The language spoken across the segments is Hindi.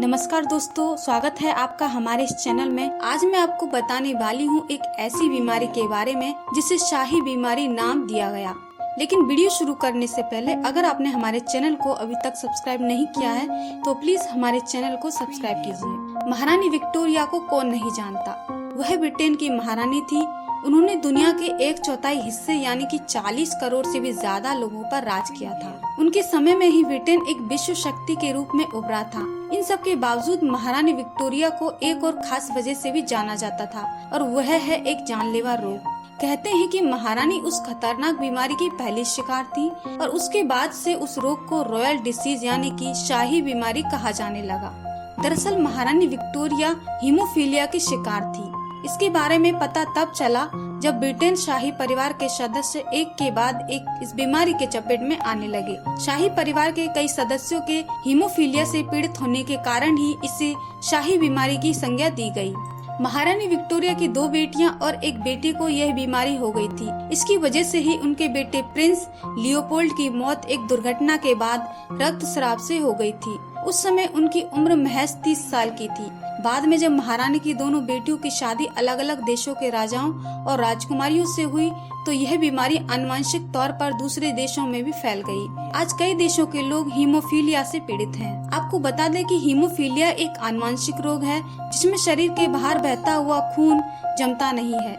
नमस्कार दोस्तों, स्वागत है आपका हमारे इस चैनल में। आज मैं आपको बताने वाली हूँ एक ऐसी बीमारी के बारे में जिसे शाही बीमारी नाम दिया गया। लेकिन वीडियो शुरू करने से पहले अगर आपने हमारे चैनल को अभी तक सब्सक्राइब नहीं किया है तो प्लीज हमारे चैनल को सब्सक्राइब कीजिए। महारानी विक्टोरिया को कौन नहीं जानता। वह ब्रिटेन की महारानी थी। उन्होंने दुनिया के 1/4 हिस्से यानी कि 40 करोड़ से भी ज्यादा लोगों पर राज किया था। उनके समय में ही ब्रिटेन एक विश्व शक्ति के रूप में उभरा था। इन सब के बावजूद महारानी विक्टोरिया को एक और खास वजह से भी जाना जाता था और वह है एक जानलेवा रोग। कहते हैं कि महारानी उस खतरनाक बीमारी की पहली शिकार थी और उसके बाद से उस रोग को रॉयल डिसीज यानी कि शाही बीमारी कहा जाने लगा। दरअसल महारानी विक्टोरिया हीमोफीलिया की शिकार थी। इसके बारे में पता तब चला जब ब्रिटेन शाही परिवार के सदस्य एक के बाद एक इस बीमारी के चपेट में आने लगे। शाही परिवार के कई सदस्यों के हीमोफीलिया से पीड़ित होने के कारण ही इसे शाही बीमारी की संज्ञा दी गई। महारानी विक्टोरिया की 2 बेटियां और एक बेटे को यह बीमारी हो गई थी। इसकी वजह से ही उनके बेटे प्रिंस लियोपोल्ड की मौत एक दुर्घटना के बाद रक्तस्राव से हो गई थी। उस समय उनकी उम्र महज 30 साल की थी। बाद में जब महारानी की दोनों बेटियों की शादी अलग अलग देशों के राजाओं और राजकुमारियों से हुई तो यह बीमारी आनुवंशिक तौर पर दूसरे देशों में भी फैल गई। आज कई देशों के लोग हीमोफीलिया से पीड़ित हैं। आपको बता दें कि हीमोफीलिया एक आनुवंशिक रोग है जिसमें शरीर के बाहर बहता हुआ खून जमता नहीं है।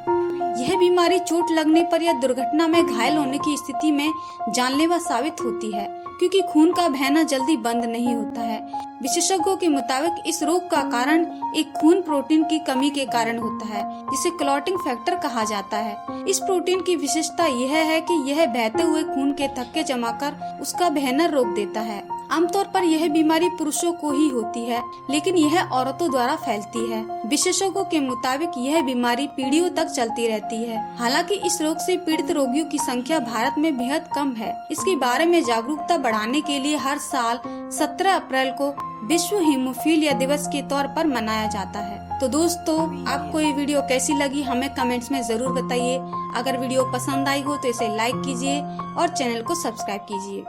यह बीमारी चोट लगने पर या दुर्घटना में घायल होने की स्थिति में जानलेवा साबित होती है क्योंकि खून का बहना जल्दी बंद नहीं होता है। विशेषज्ञों के मुताबिक इस रोग का कारण एक खून प्रोटीन की कमी के कारण होता है जिसे क्लॉटिंग फैक्टर कहा जाता है। इस प्रोटीन की विशेषता यह है कि यह बहते हुए खून के थक्के जमाकर उसका बहना रोक देता है। आमतौर पर यह बीमारी पुरुषों को ही होती है लेकिन यह औरतों द्वारा फैलती है। विशेषज्ञों के मुताबिक यह बीमारी पीढ़ियों तक चलती रहती है। हालांकि इस रोग से पीड़ित रोगियों की संख्या भारत में बेहद कम है। इसके बारे में जागरूकता बढ़ाने के लिए हर साल 17 अप्रैल को विश्व हीमोफीलिया दिवस के तौर पर मनाया जाता है। तो दोस्तों, आपको ये वीडियो कैसी लगी हमें कमेंट्स में जरूर बताइए। अगर वीडियो पसंद आई हो तो इसे लाइक कीजिए और चैनल को सब्सक्राइब कीजिए।